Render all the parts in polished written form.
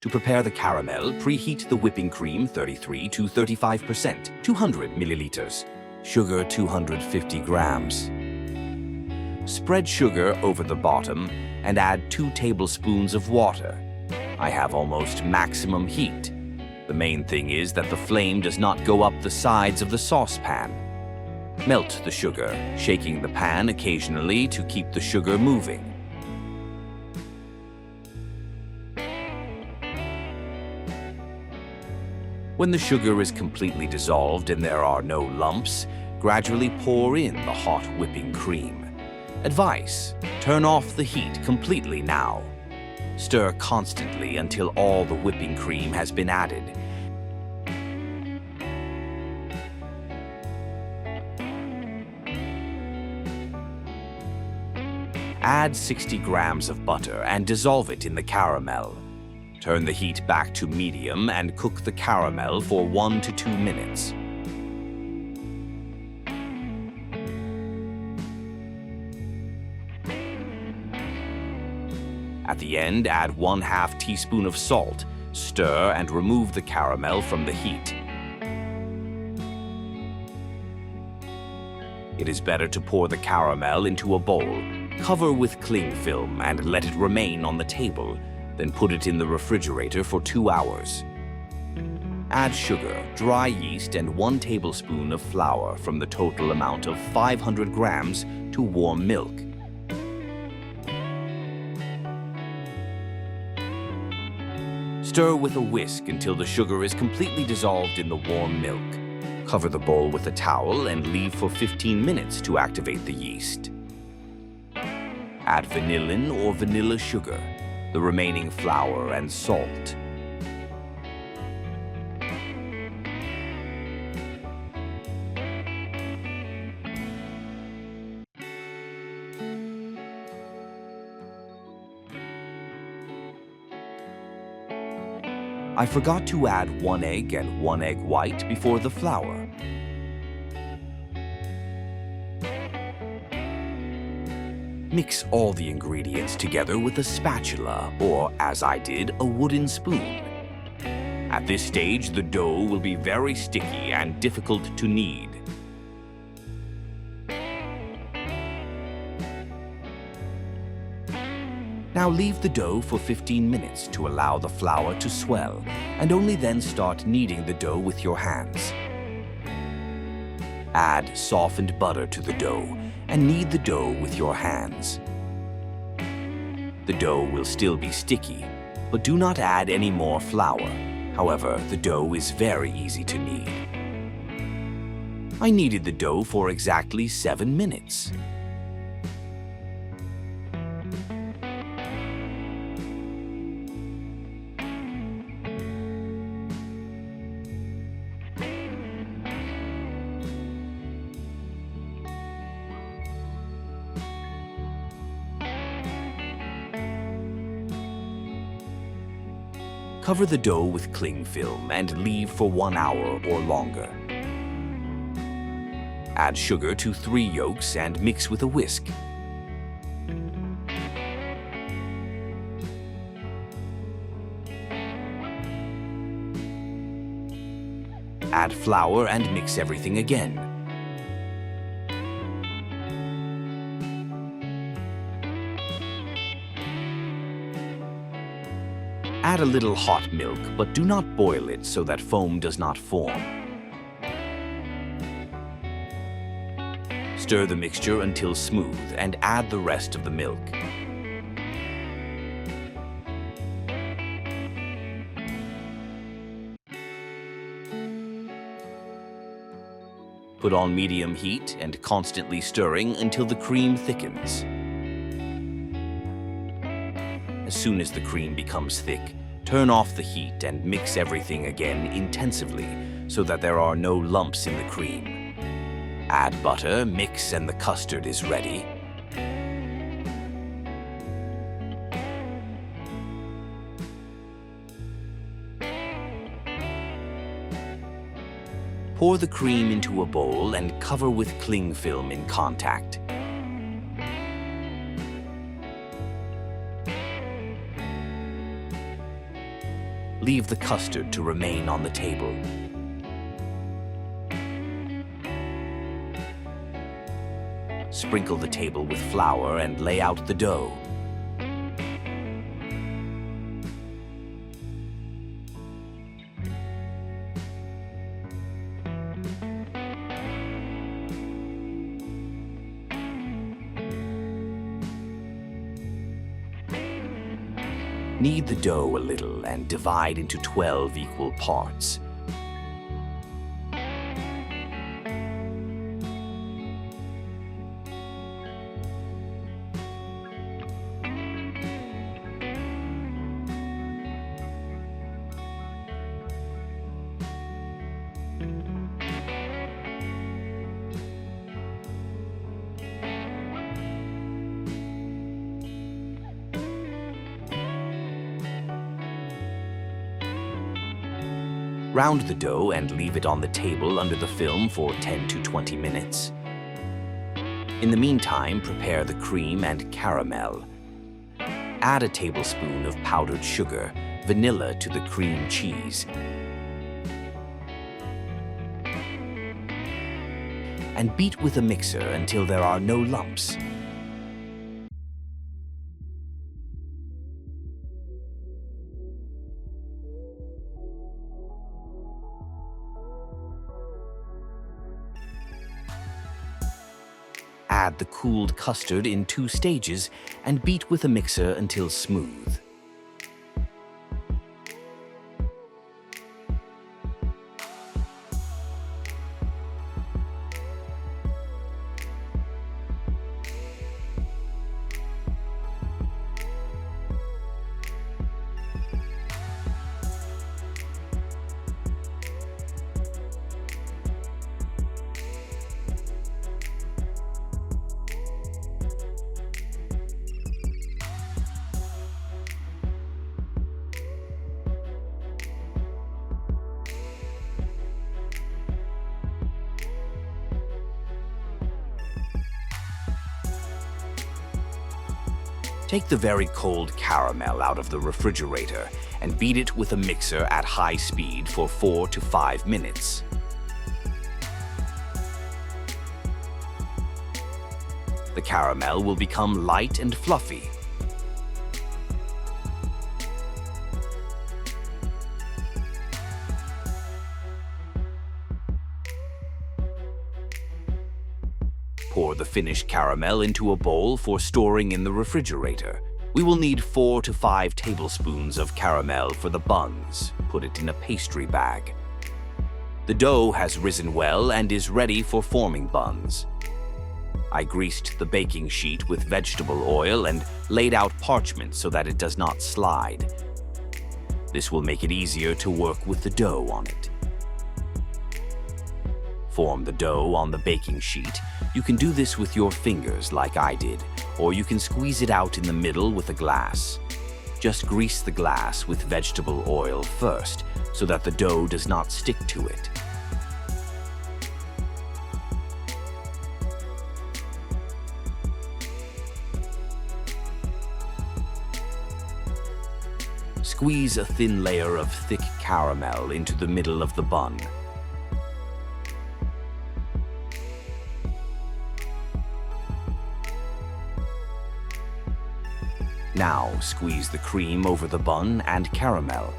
To prepare the caramel, preheat the whipping cream 33 to 35%, 200 milliliters. Sugar 250 grams. Spread sugar over the bottom and add 2 tablespoons of water. I have almost maximum heat. The main thing is that the flame does not go up the sides of the saucepan. Melt the sugar, shaking the pan occasionally to keep the sugar moving. When the sugar is completely dissolved and there are no lumps, gradually pour in the hot whipping cream. Advice: turn off the heat completely now. Stir constantly until all the whipping cream has been added. Add 60 grams of butter and dissolve it in the caramel. Turn the heat back to medium and cook the caramel for 1 to 2 minutes. At the end, add 1/2 teaspoon of salt. Stir and remove the caramel from the heat. It is better to pour the caramel into a bowl. Cover with cling film and let it remain on the table. Then put it in the refrigerator for 2 hours. Add sugar, dry yeast, and 1 tablespoon of flour from the total amount of 500 grams to warm milk. Stir with a whisk until the sugar is completely dissolved in the warm milk. Cover the bowl with a towel and leave for 15 minutes to activate the yeast. Add vanillin or vanilla sugar, the remaining flour and salt. I forgot to add 1 egg and 1 egg white before the flour. Mix all the ingredients together with a spatula, or as I did, a wooden spoon. At this stage, the dough will be very sticky and difficult to knead. Now leave the dough for 15 minutes to allow the flour to swell, and only then start kneading the dough with your hands. Add softened butter to the dough and knead the dough with your hands. The dough will still be sticky, but do not add any more flour. However, the dough is very easy to knead. I kneaded the dough for exactly 7 minutes. Cover the dough with cling film and leave for 1 hour or longer. Add sugar to 3 yolks and mix with a whisk. Add flour and mix everything again. Add a little hot milk, but do not boil it so that foam does not form. Stir the mixture until smooth and add the rest of the milk. Put on medium heat and constantly stirring until the cream thickens. As soon as the cream becomes thick, turn off the heat and mix everything again intensively so that there are no lumps in the cream. Add butter, mix, and the custard is ready. Pour the cream into a bowl and cover with cling film in contact. Leave the custard to remain on the table. Sprinkle the table with flour and lay out the dough. Knead the dough a little and divide into 12 equal parts. Round the dough and leave it on the table under the film for 10 to 20 minutes. In the meantime, prepare the cream and caramel. Add a tablespoon of powdered sugar, vanilla to the cream cheese, and beat with a mixer until there are no lumps. Add the cooled custard in 2 stages and beat with a mixer until smooth. Take the very cold caramel out of the refrigerator and beat it with a mixer at high speed for 4 to 5 minutes. The caramel will become light and fluffy. Pour the finished caramel into a bowl for storing in the refrigerator. We will need 4 to 5 tablespoons of caramel for the buns. Put it in a pastry bag. The dough has risen well and is ready for forming buns. I greased the baking sheet with vegetable oil and laid out parchment so that it does not slide. This will make it easier to work with the dough on it. Form the dough on the baking sheet. You can do this with your fingers like I did, or you can squeeze it out in the middle with a glass. Just grease the glass with vegetable oil first, so that the dough does not stick to it. Squeeze a thin layer of thick caramel into the middle of the bun. Now, squeeze the cream over the bun and caramel.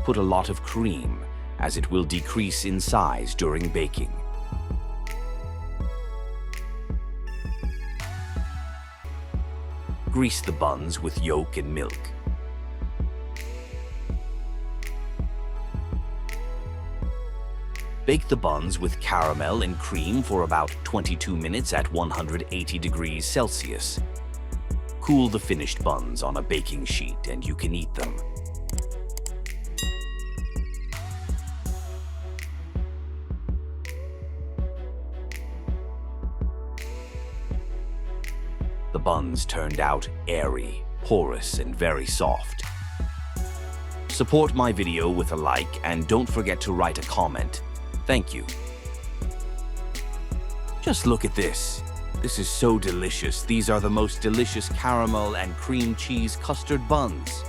Put a lot of cream, as it will decrease in size during baking. Grease the buns with yolk and milk. Bake the buns with caramel and cream for about 22 minutes at 180 degrees Celsius. Cool the finished buns on a baking sheet and you can eat them. The buns turned out airy, porous, and very soft. Support my video with a like and don't forget to write a comment. Thank you. Just look at this. This is so delicious. These are the most delicious caramel and cream cheese custard buns.